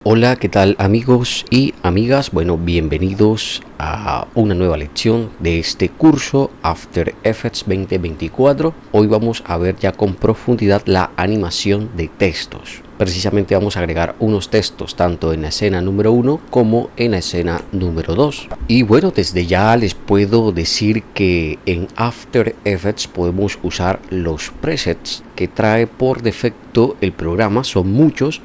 Hola, ¿qué tal amigos y amigas? Bueno, bienvenidos a una nueva lección de este curso After Effects 2024. Hoy vamos a ver ya con profundidad la animación de textos. Precisamente vamos a agregar unos textos tanto en la escena número 1 como en la escena número 2. Y bueno, desde ya les puedo decir que en After Effects podemos usar los presets que trae por defecto el programa. Son muchos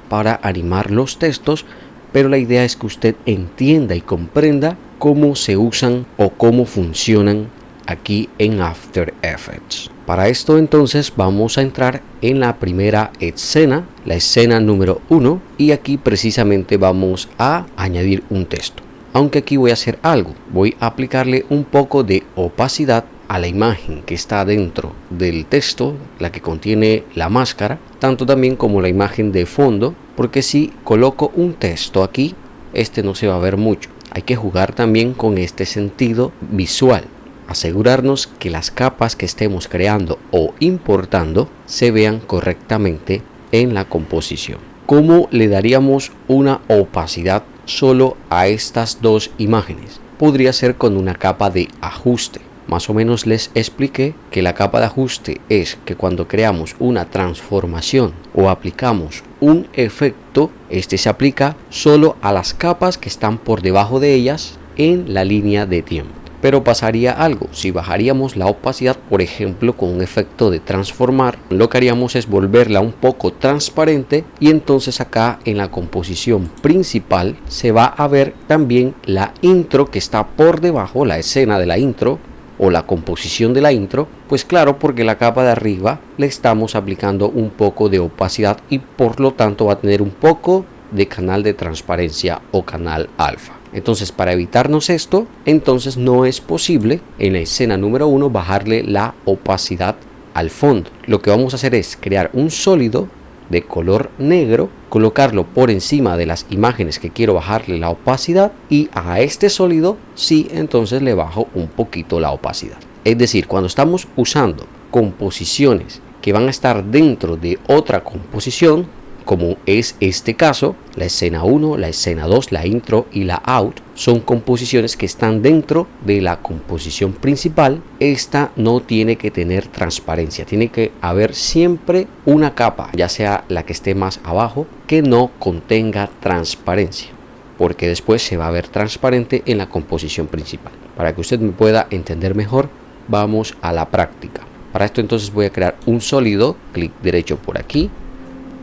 para animar los textos, pero la idea es que usted entienda y comprenda cómo se usan o cómo funcionan aquí en After Effects. Para esto entonces vamos a entrar en la primera escena, la escena número 1, y aquí precisamente vamos a añadir un texto. Aunque aquí voy a hacer algo, voy a aplicarle un poco de opacidad a la imagen que está dentro del texto, la que contiene la máscara, tanto también como la imagen de fondo, porque si coloco un texto aquí, este no se va a ver mucho. Hay que jugar también con este sentido visual, asegurarnos que las capas que estemos creando o importando se vean correctamente en la composición. ¿Cómo le daríamos una opacidad solo a estas dos imágenes? Podría ser con una capa de ajuste. Más o menos les expliqué que la capa de ajuste es que cuando creamos una transformación o aplicamos un efecto, este se aplica solo a las capas que están por debajo de ellas en la línea de tiempo. Pero pasaría algo, si bajaríamos la opacidad, por ejemplo, con un efecto de transformar, lo que haríamos es volverla un poco transparente y entonces acá en la composición principal se va a ver también la intro que está por debajo, la escena de la intro, o la composición de la intro, pues claro, porque la capa de arriba le estamos aplicando un poco de opacidad y por lo tanto va a tener un poco de canal de transparencia o canal alfa. Entonces, para evitarnos esto, entonces no es posible en la escena número 1 bajarle la opacidad al fondo. Lo que vamos a hacer es crear un sólido de color negro, colocarlo por encima de las imágenes que quiero bajarle la opacidad, y a este sólido sí entonces le bajo un poquito la opacidad. Es decir, cuando estamos usando composiciones que van a estar dentro de otra composición, como es este caso, la escena 1, la escena 2, la intro y la out, son composiciones que están dentro de la composición principal. Esta no tiene que tener transparencia, tiene que haber siempre una capa, ya sea la que esté más abajo, que no contenga transparencia, porque después se va a ver transparente en la composición principal. Para que usted me pueda entender mejor, vamos a la práctica. Para esto entonces voy a crear un sólido, clic derecho por aquí,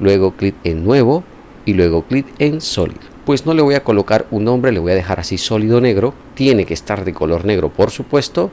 luego clic en nuevo y luego clic en sólido. Pues no le voy a colocar un nombre, le voy a dejar así sólido negro, tiene que estar de color negro por supuesto,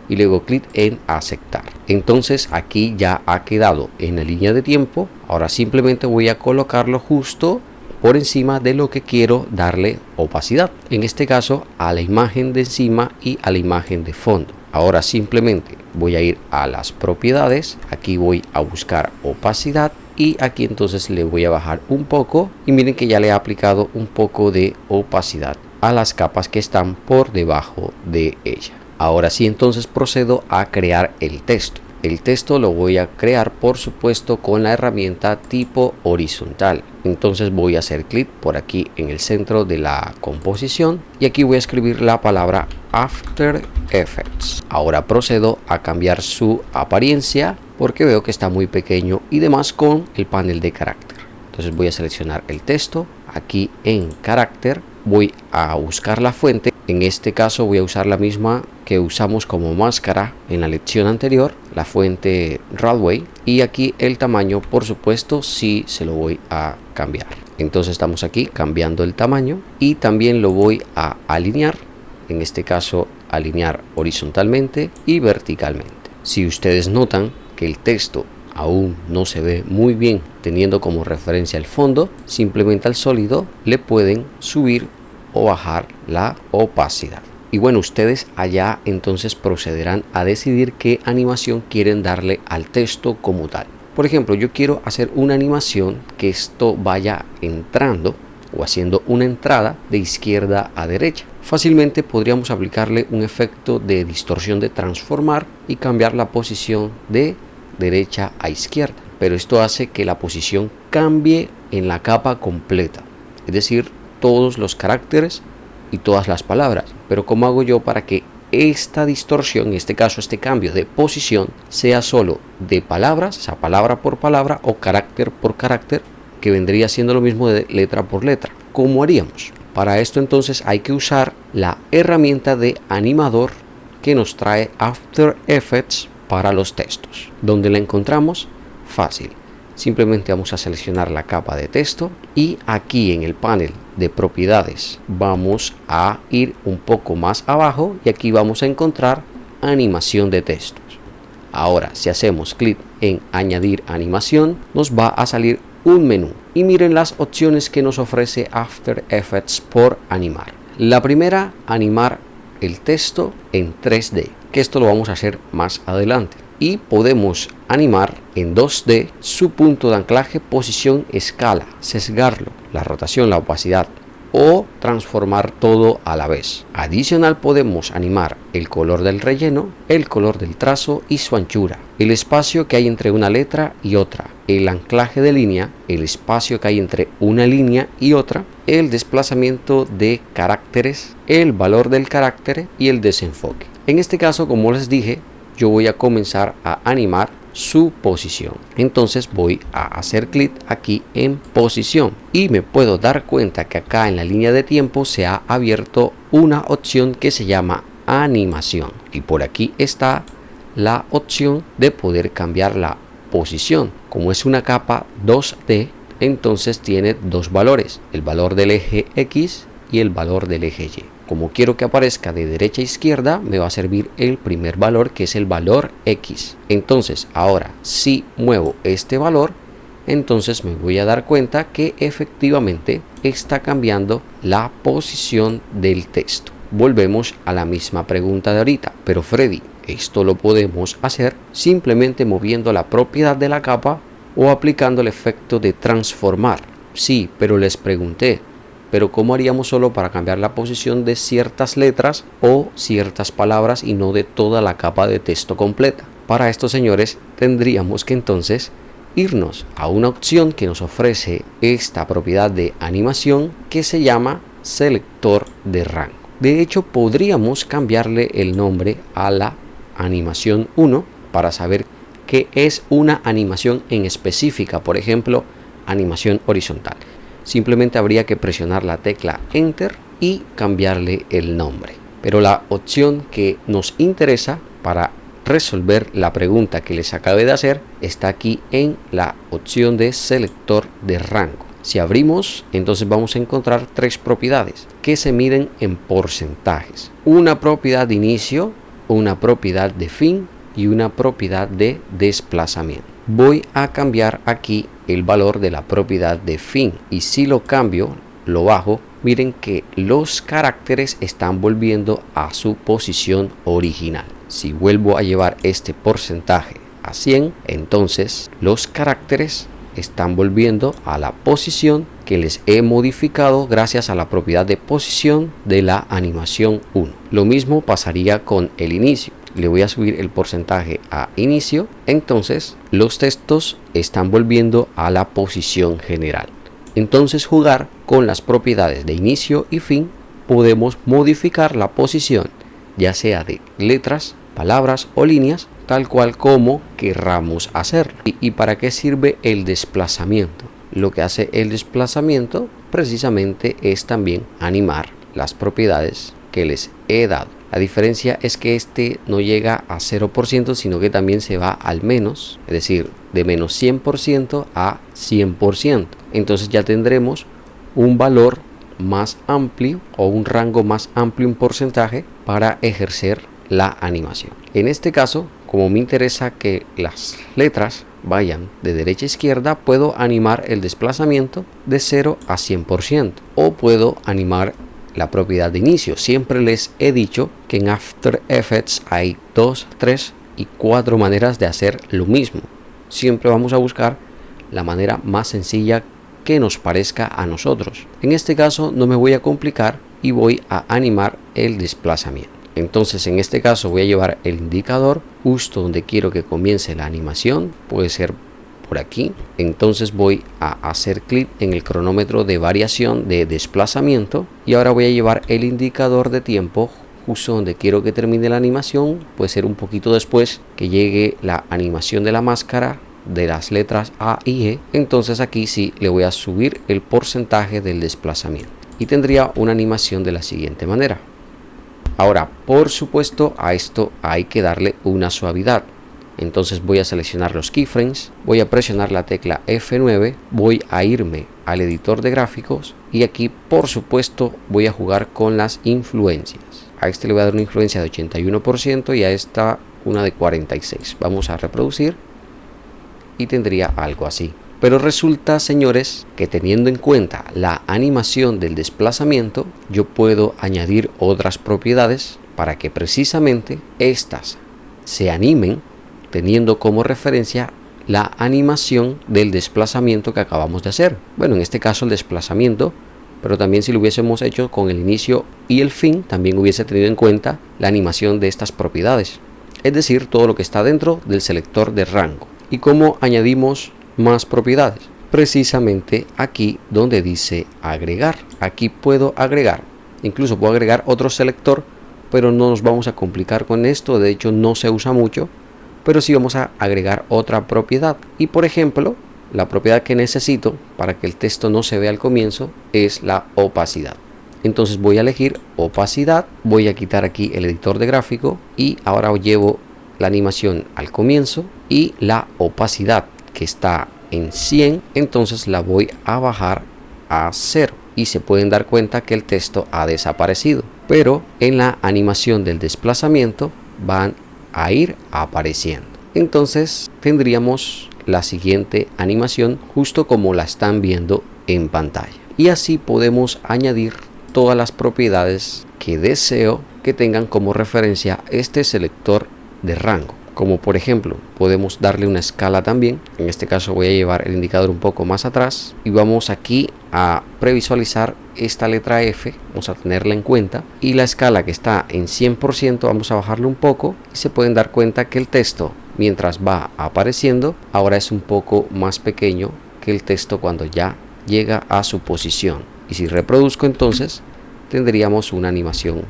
y luego clic en aceptar. Entonces aquí ya ha quedado en la línea de tiempo. Ahora simplemente voy a colocarlo justo por encima de lo que quiero darle opacidad, en este caso a la imagen de encima y a la imagen de fondo. Ahora simplemente voy a ir a las propiedades, aquí voy a buscar opacidad y aquí entonces le voy a bajar un poco, y miren que ya le he aplicado un poco de opacidad a las capas que están por debajo de ella. Ahora sí entonces procedo a crear el texto. El texto lo voy a crear por supuesto con la herramienta tipo horizontal. Entonces voy a hacer clic por aquí en el centro de la composición y aquí voy a escribir la palabra After Effects. Ahora procedo a cambiar su apariencia porque veo que está muy pequeño y demás con el panel de carácter. Entonces voy a seleccionar el texto, aquí en carácter voy a buscar la fuente. En este caso voy a usar la misma que usamos como máscara en la lección anterior, la fuente Radway, y aquí el tamaño por supuesto sí se lo voy a cambiar. Entonces estamos aquí cambiando el tamaño y también lo voy a alinear, en este caso alinear horizontalmente y verticalmente. Si ustedes notan que el texto aún no se ve muy bien teniendo como referencia el fondo, simplemente al sólido le pueden subir o bajar la opacidad. Y bueno, ustedes allá entonces procederán a decidir qué animación quieren darle al texto como tal. Por ejemplo, yo quiero hacer una animación que esto vaya entrando o haciendo una entrada de izquierda a derecha. Fácilmente podríamos aplicarle un efecto de distorsión de transformar y cambiar la posición de derecha a izquierda, pero esto hace que la posición cambie en la capa completa. es decir, todos los caracteres y todas las palabras. Pero ¿cómo hago yo para que esta distorsión, en este caso este cambio de posición, sea solo de palabras, o sea, palabra por palabra o carácter por carácter, que vendría siendo lo mismo de letra por letra? ¿Cómo haríamos? Para esto entonces hay que usar la herramienta de animador que nos trae After Effects para los textos. ¿Dónde la encontramos? Fácil. Simplemente vamos a seleccionar la capa de texto y aquí en el panel de propiedades vamos a ir un poco más abajo y aquí vamos a encontrar animación de textos. Ahora, si hacemos clic en añadir animación, nos va a salir un menú y miren las opciones que nos ofrece After Effects por animar. La primera, animar el texto en 3D, que esto lo vamos a hacer más adelante. Y podemos animar en 2D su punto de anclaje, posición, escala, sesgarlo, la rotación, la opacidad o transformar todo a la vez. Adicional podemos animar el color del relleno, el color del trazo y su anchura, el espacio que hay entre una letra y otra, el anclaje de línea, el espacio que hay entre una línea y otra, el desplazamiento de caracteres, el valor del carácter y el desenfoque. En este caso, como les dije, yo voy a comenzar a animar su posición. Entonces voy a hacer clic aquí en posición y me puedo dar cuenta que acá en la línea de tiempo se ha abierto una opción que se llama animación y por aquí está la opción de poder cambiar la posición. Como es una capa 2D, entonces tiene dos valores, el valor del eje X y el valor del eje Y. Como quiero que aparezca de derecha a izquierda, me va a servir el primer valor, que es el valor X. Entonces ahora si muevo este valor, entonces me voy a dar cuenta que efectivamente está cambiando la posición del texto. Volvemos a la misma pregunta de ahorita, pero Freddy, esto lo podemos hacer simplemente moviendo la propiedad de la capa o aplicando el efecto de transformar. Sí, pero les pregunté, pero ¿cómo haríamos solo para cambiar la posición de ciertas letras o ciertas palabras y no de toda la capa de texto completa? Para esto, señores, tendríamos que entonces irnos a una opción que nos ofrece esta propiedad de animación que se llama selector de rango. De hecho, podríamos cambiarle el nombre a la animación 1 para saber qué es una animación en específica, por ejemplo, animación horizontal. Simplemente habría que presionar la tecla Enter y cambiarle el nombre. Pero la opción que nos interesa para resolver la pregunta que les acabé de hacer está aquí en la opción de selector de rango. Si abrimos, entonces vamos a encontrar tres propiedades que se miden en porcentajes. Una propiedad de inicio, una propiedad de fin y una propiedad de desplazamiento. Voy a cambiar aquí el valor de la propiedad de fin y si lo cambio, lo bajo, miren que los caracteres están volviendo a su posición original. Si vuelvo a llevar este porcentaje a 100, entonces los caracteres están volviendo a la posición que les he modificado gracias a la propiedad de posición de la animación 1. Lo mismo pasaría con el inicio. Le voy a subir el porcentaje a inicio, entonces los textos están volviendo a la posición general. Entonces, jugar con las propiedades de inicio y fin, podemos modificar la posición, ya sea de letras, palabras o líneas, tal cual como querramos hacerlo. ¿Y para qué sirve el desplazamiento? Lo que hace el desplazamiento precisamente es también animar las propiedades que les he dado. La diferencia es que este no llega a 0%, sino que también se va al menos, es decir, de menos 100% a 100%. Entonces ya tendremos un valor más amplio o un rango más amplio en porcentaje para ejercer la animación. En este caso, como me interesa que las letras vayan de derecha a izquierda, puedo animar el desplazamiento de 0 a 100% o puedo animar la propiedad de inicio. Siempre les he dicho que en After Effects hay 2, 3 y 4 maneras de hacer lo mismo. Siempre vamos a buscar la manera más sencilla que nos parezca a nosotros. En este caso no me voy a complicar y voy a animar el desplazamiento. Entonces en este caso voy a llevar el indicador justo donde quiero que comience la animación. Puede ser por aquí. Entonces voy a hacer clic en el cronómetro de variación de desplazamiento y ahora voy a llevar el indicador de tiempo justo donde quiero que termine la animación. Puede ser un poquito después que llegue la animación de la máscara de las letras A y E. Entonces aquí sí le voy a subir el porcentaje del desplazamiento y tendría una animación de la siguiente manera. Ahora, por supuesto, a esto hay que darle una suavidad. Entonces voy a seleccionar los keyframes, voy a presionar la tecla F9, voy a irme al editor de gráficos y aquí por supuesto voy a jugar con las influencias. A este le voy a dar una influencia de 81% y a esta una de 46%. Vamos a reproducir y tendría algo así. Pero resulta, señores, que teniendo en cuenta la animación del desplazamiento, yo puedo añadir otras propiedades para que precisamente estas se animen teniendo como referencia la animación del desplazamiento que acabamos de hacer. Bueno, en este caso el desplazamiento, pero también si lo hubiésemos hecho con el inicio y el fin, también hubiese tenido en cuenta la animación de estas propiedades. Es decir, todo lo que está dentro del selector de rango. ¿Y cómo añadimos más propiedades? Precisamente aquí donde dice agregar. Aquí puedo agregar, incluso puedo agregar otro selector, pero no nos vamos a complicar con esto. De hecho no se usa mucho, pero sí vamos a agregar otra propiedad. Y por ejemplo, la propiedad que necesito para que el texto no se vea al comienzo es la opacidad. Entonces voy a elegir opacidad, voy a quitar aquí el editor de gráfico y ahora llevo la animación al comienzo y la opacidad que está en 100, entonces la voy a bajar a 0 y se pueden dar cuenta que el texto ha desaparecido, pero en la animación del desplazamiento van a ir apareciendo. Entonces tendríamos la siguiente animación justo como la están viendo en pantalla, y así podemos añadir todas las propiedades que deseo que tengan como referencia este selector de rango. Como por ejemplo podemos darle una escala también. En este caso voy a llevar el indicador un poco más atrás y vamos aquí a previsualizar esta letra F, vamos a tenerla en cuenta, y la escala que está en 100% vamos a bajarle un poco y se pueden dar cuenta que el texto mientras va apareciendo ahora es un poco más pequeño que el texto cuando ya llega a su posición. Y si reproduzco entonces tendríamos una animación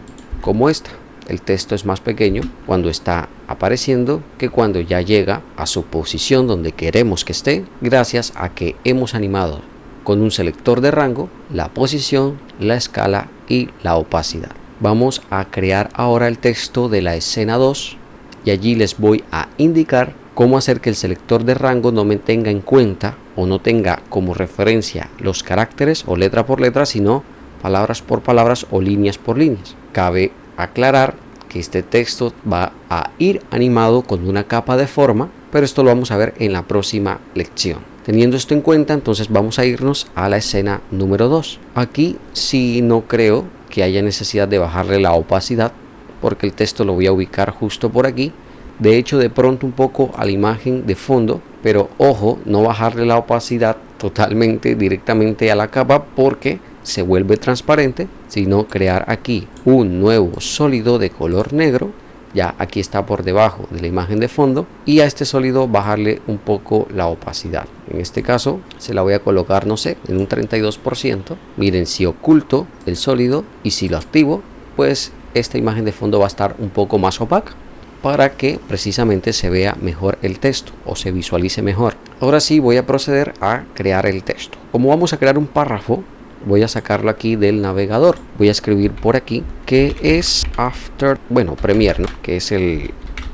como esta. El texto es más pequeño cuando está apareciendo que cuando ya llega a su posición donde queremos que esté, gracias a que hemos animado con un selector de rango la posición, la escala y la opacidad. Vamos a crear ahora el texto de la escena 2 y allí les voy a indicar cómo hacer que el selector de rango no me tenga en cuenta o no tenga como referencia los caracteres o letra por letra, sino palabras por palabras o líneas por líneas. Cabe aclarar que este texto va a ir animado con una capa de forma, pero esto lo vamos a ver en la próxima lección. Teniendo esto en cuenta, entonces vamos a irnos a la escena número 2. Aquí sí no creo que haya necesidad de bajarle la opacidad, porque el texto lo voy a ubicar justo por aquí. De hecho, de pronto un poco a la imagen de fondo, pero ojo, no bajarle la opacidad totalmente directamente a la capa porque se vuelve transparente, sino crear aquí un nuevo sólido de color negro. Ya aquí está por debajo de la imagen de fondo, y a este sólido bajarle un poco la opacidad. En este caso se la voy a colocar, no sé, en un 32%. Miren, si oculto el sólido y si lo activo, pues esta imagen de fondo va a estar un poco más opaca para que precisamente se vea mejor el texto o se visualice mejor. Ahora sí voy a proceder a crear el texto. Como vamos a crear un párrafo, voy a sacarlo aquí del navegador. Voy a escribir por aquí que es Premiere, ¿no? Que es el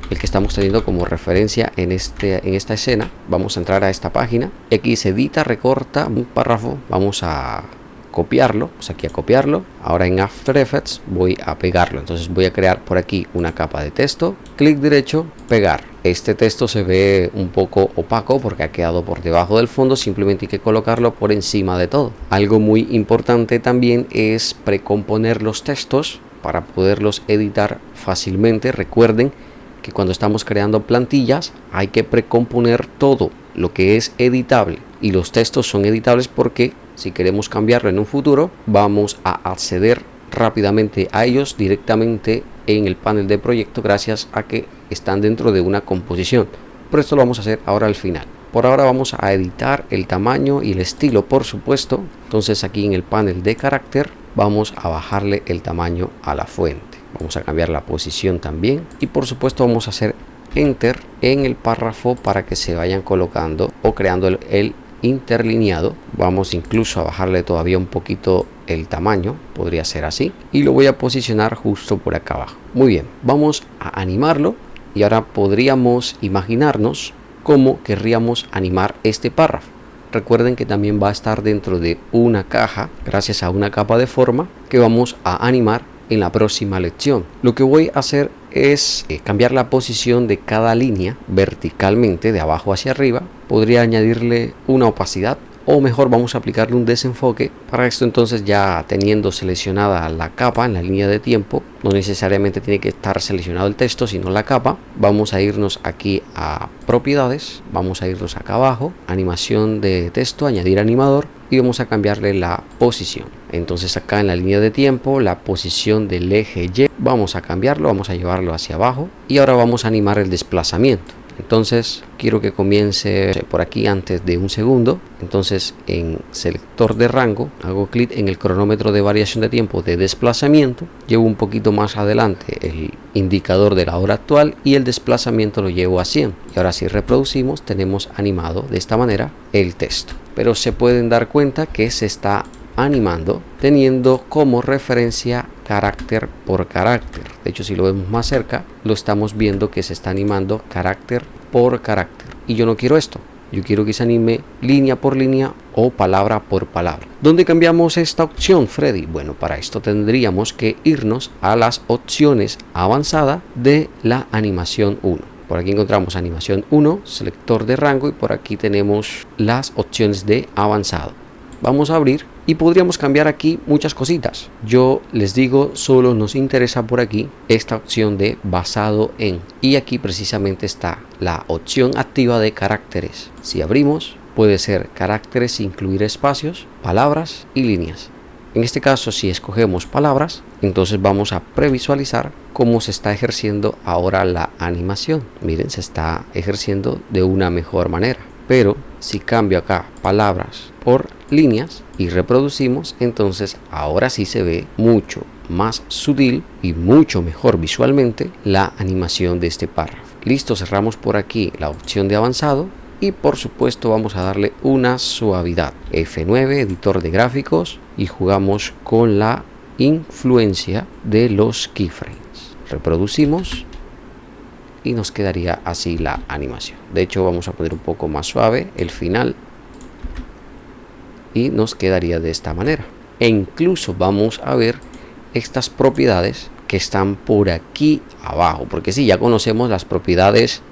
que estamos teniendo como referencia en esta escena. Vamos a entrar a esta página. Aquí se edita, recorta un párrafo. Vamos a copiarlo. Vamos aquí a copiarlo. Ahora en After Effects voy a pegarlo. Entonces voy a crear por aquí una capa de texto. Clic derecho, pegar. Este texto se ve un poco opaco porque ha quedado por debajo del fondo, simplemente hay que colocarlo por encima de todo. Algo muy importante también es precomponer los textos para poderlos editar fácilmente. Recuerden que cuando estamos creando plantillas hay que precomponer todo lo que es editable, y los textos son editables porque si queremos cambiarlo en un futuro vamos a acceder rápidamente a ellos directamente en el panel de proyecto gracias a que están dentro de una composición. Pero esto lo vamos a hacer ahora al final. Por ahora vamos a editar el tamaño y el estilo, por supuesto. Entonces aquí en el panel de carácter vamos a bajarle el tamaño a la fuente. Vamos a cambiar la posición también y por supuesto vamos a hacer enter en el párrafo para que se vayan colocando o creando el interlineado. Vamos incluso a bajarle todavía un poquito el tamaño, podría ser así, y lo voy a posicionar justo por acá abajo. Muy bien, vamos a animarlo y ahora podríamos imaginarnos cómo querríamos animar este párrafo. Recuerden que también va a estar dentro de una caja gracias a una capa de forma que vamos a animar en la próxima lección. Lo que voy a hacer es cambiar la posición de cada línea verticalmente de abajo hacia arriba. Podría añadirle una opacidad o mejor vamos a aplicarle un desenfoque. Para esto entonces, ya teniendo seleccionada la capa en la línea de tiempo, no necesariamente tiene que estar seleccionado el texto sino la capa, vamos a irnos aquí a propiedades, vamos a irnos acá abajo, animación de texto, añadir animador y vamos a cambiarle la posición. Entonces acá en la línea de tiempo, la posición del eje Y vamos a cambiarlo, vamos a llevarlo hacia abajo y ahora vamos a animar el desplazamiento. Entonces quiero que comience por aquí antes de un segundo. Entonces en selector de rango hago clic en el cronómetro de variación de tiempo de desplazamiento, llevo un poquito más adelante el indicador de la hora actual y el desplazamiento lo llevo a 100. Y ahora si reproducimos tenemos animado de esta manera el texto, pero se pueden dar cuenta que se está animando teniendo como referencia carácter por carácter. De hecho, si lo vemos más cerca, lo estamos viendo que se está animando carácter por carácter. Y yo no quiero esto. Yo quiero que se anime línea por línea o palabra por palabra. ¿Dónde cambiamos esta opción, Freddy? Bueno, para esto tendríamos que irnos a las opciones avanzadas de la animación 1. Por aquí encontramos animación 1, selector de rango y por aquí tenemos las opciones de avanzado. Vamos a abrir y podríamos cambiar aquí muchas cositas. Yo les digo, solo nos interesa por aquí esta opción de basado en, y aquí precisamente está la opción activa de caracteres. Si abrimos, puede ser caracteres, incluir espacios, palabras y líneas. En este caso, si escogemos palabras, entonces vamos a previsualizar cómo se está ejerciendo ahora la animación. Miren, se está ejerciendo de una mejor manera. Pero si cambio acá palabras por líneas y reproducimos, entonces ahora sí se ve mucho más sutil y mucho mejor visualmente la animación de este párrafo. Listo, cerramos por aquí la opción de avanzado y por supuesto vamos a darle una suavidad. F9, editor de gráficos, y jugamos con la influencia de los keyframes. Reproducimos y nos quedaría así la animación. De hecho, vamos a poner un poco más suave el final y nos quedaría de esta manera. E incluso vamos a ver estas propiedades que están por aquí abajo, porque sí, ya conocemos las propiedades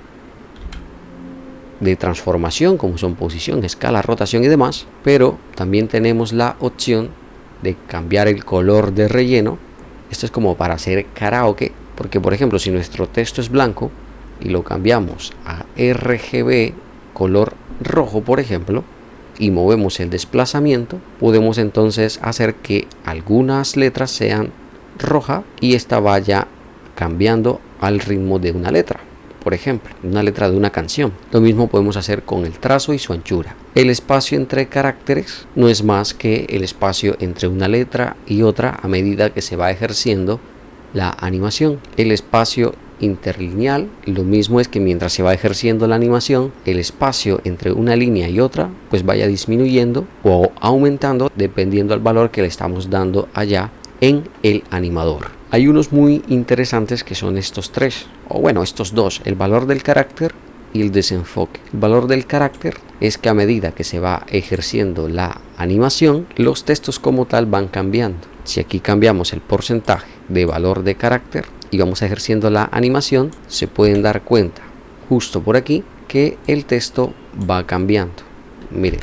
de transformación, como son posición, escala, rotación y demás, pero también tenemos la opción de cambiar el color de relleno. Esto es como para hacer karaoke, porque por ejemplo, si nuestro texto es blanco y lo cambiamos a RGB color rojo, por ejemplo, y movemos el desplazamiento, podemos entonces hacer que algunas letras sean roja y esta vaya cambiando al ritmo de una letra. Por ejemplo, una letra de una canción. Lo mismo podemos hacer con el trazo y su anchura. El espacio entre caracteres no es más que el espacio entre una letra y otra a medida que se va ejerciendo la animación. El espacio interlineal, lo mismo es que mientras se va ejerciendo la animación, el espacio entre una línea y otra pues vaya disminuyendo o aumentando dependiendo del valor que le estamos dando allá en el animador. Hay unos muy interesantes que son estos tres, o bueno, estos dos, el valor del carácter y el desenfoque. El valor del carácter es que a medida que se va ejerciendo la animación, los textos como tal van cambiando. Si aquí cambiamos el porcentaje de valor de carácter y vamos ejerciendo la animación, se pueden dar cuenta justo por aquí que el texto va cambiando. Miren,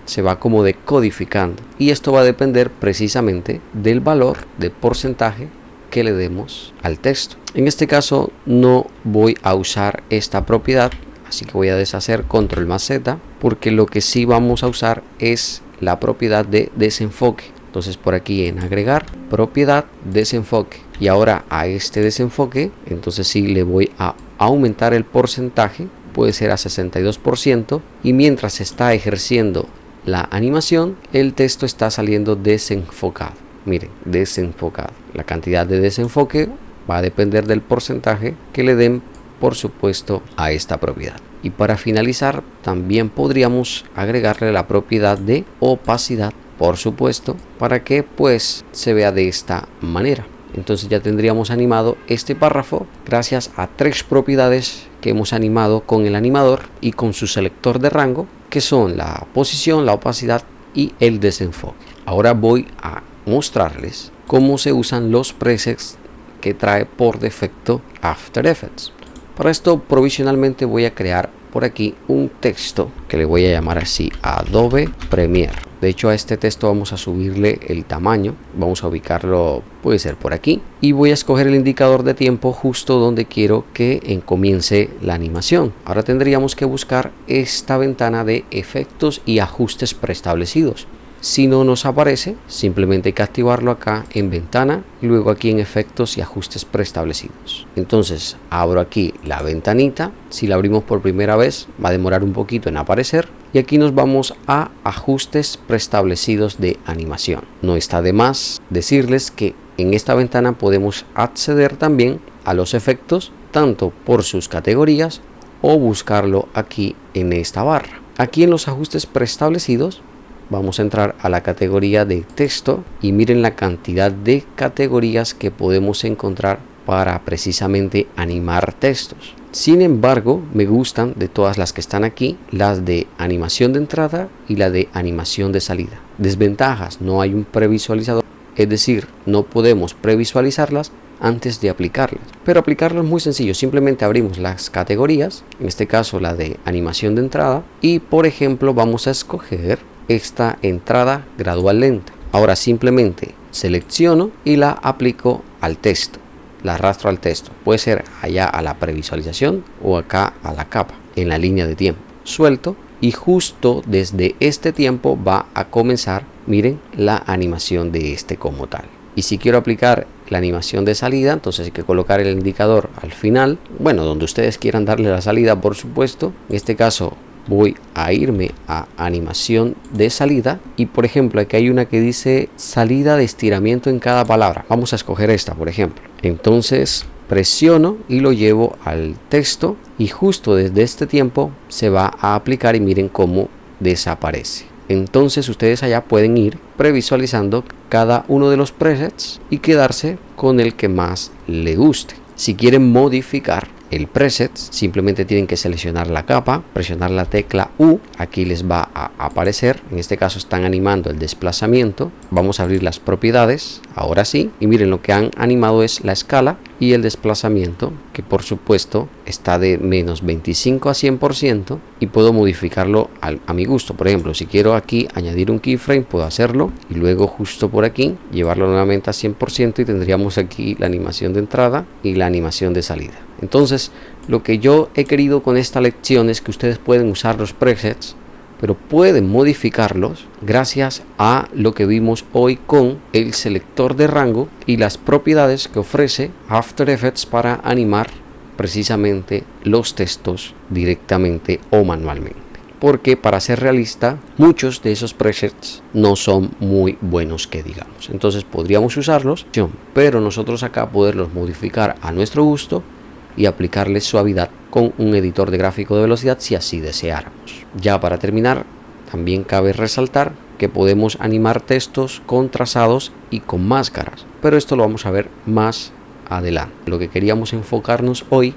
se va como decodificando y esto va a depender precisamente del valor de porcentaje que le demos al texto. En este caso no voy a usar esta propiedad, así que voy a deshacer control más Z, porque lo que sí vamos a usar es la propiedad de desenfoque. Entonces por aquí en agregar, propiedad, desenfoque, y ahora a este desenfoque entonces sí le voy a aumentar el porcentaje puede ser a 62%, y mientras se está ejerciendo la animación, el texto está saliendo desenfocado. Miren, desenfocado. La cantidad de desenfoque va a depender del porcentaje que le den, por supuesto, a esta propiedad. Y para finalizar, también podríamos agregarle la propiedad de opacidad, por supuesto, para que pues se vea de esta manera. Entonces ya tendríamos animado este párrafo gracias a 3 propiedades que hemos animado con el animador y con su selector de rango, que son la posición, la opacidad y el desenfoque. Ahora voy a mostrarles cómo se usan los presets que trae por defecto After Effects. Para esto provisionalmente voy a crear por aquí un texto que le voy a llamar así, Adobe Premiere. De hecho, a este texto vamos a subirle el tamaño, vamos a ubicarlo, puede ser por aquí, y voy a escoger el indicador de tiempo justo donde quiero que comience la animación. Ahora tendríamos que buscar esta ventana de efectos y ajustes preestablecidos. Si no nos aparece, simplemente hay que activarlo acá en ventana y luego aquí en efectos y ajustes preestablecidos. Entonces abro aquí la ventanita. Si la abrimos por primera vez va a demorar un poquito en aparecer, y aquí nos vamos a ajustes preestablecidos de animación. No está de más decirles que en esta ventana podemos acceder también a los efectos tanto por sus categorías o buscarlo aquí en esta barra. Aquí en los ajustes preestablecidos vamos a entrar a la categoría de texto y miren la cantidad de categorías que podemos encontrar para precisamente animar textos. Sin embargo, me gustan de todas las que están aquí, las de animación de entrada y la de animación de salida. Desventajas: no hay un previsualizador, es decir, no podemos previsualizarlas antes de aplicarlas. Pero aplicarlo es muy sencillo, simplemente abrimos las categorías, en este caso la de animación de entrada, y por ejemplo vamos a escoger esta entrada gradual lenta. Ahora simplemente selecciono y la aplico al texto, la arrastro al texto, puede ser allá a la previsualización o acá a la capa en la línea de tiempo. Suelto y justo desde este tiempo va a comenzar, miren, la animación de este como tal. Y si quiero aplicar la animación de salida, entonces hay que colocar el indicador al final, bueno, donde ustedes quieran darle la salida, por supuesto. En este caso voy a irme a animación de salida y por ejemplo aquí hay una que dice salida de estiramiento en cada palabra. Vamos a escoger esta, por ejemplo. Entonces presiono y lo llevo al texto y justo desde este tiempo se va a aplicar y miren cómo desaparece. Entonces ustedes allá pueden ir previsualizando cada uno de los presets y quedarse con el que más le guste. Si quieren modificar el preset, simplemente tienen que seleccionar la capa, presionar la tecla U, aquí les va a aparecer, en este caso están animando el desplazamiento. Vamos a abrir las propiedades, ahora sí, y miren, lo que han animado es la escala y el desplazamiento, que por supuesto está de menos 25 a 100% y puedo modificarlo a mi gusto. Por ejemplo, si quiero aquí añadir un keyframe, puedo hacerlo y luego justo por aquí llevarlo nuevamente a 100% y tendríamos aquí la animación de entrada y la animación de salida. Entonces, lo que yo he querido con esta lección es que ustedes pueden usar los presets, pero pueden modificarlos gracias a lo que vimos hoy con el selector de rango y las propiedades que ofrece After Effects para animar precisamente los textos directamente o manualmente. Porque para ser realista, muchos de esos presets no son muy buenos que digamos. Entonces podríamos usarlos, pero nosotros acá poderlos modificar a nuestro gusto y aplicarles suavidad con un editor de gráfico de velocidad si así deseáramos. Ya para terminar, también cabe resaltar que podemos animar textos con trazados y con máscaras, pero esto lo vamos a ver más adelante. Lo que queríamos enfocarnos hoy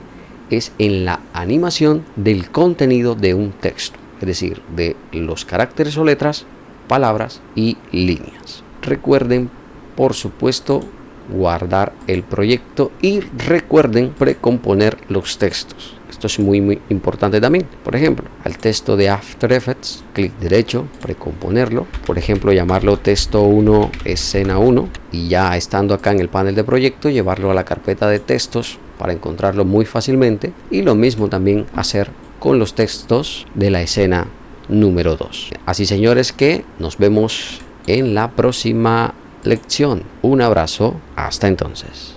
es en la animación del contenido de un texto, es decir, de los caracteres o letras, palabras y líneas. Recuerden, por supuesto, guardar el proyecto y recuerden precomponer los textos. Esto es muy importante también. Por ejemplo, al texto de After Effects, clic derecho, precomponerlo. Por ejemplo, llamarlo texto 1, escena 1, y ya estando acá en el panel de proyecto, llevarlo a la carpeta de textos para encontrarlo muy fácilmente. Y lo mismo también hacer con los textos de la escena número 2. Así, señores, que nos vemos en la próxima lección. Un abrazo, hasta entonces.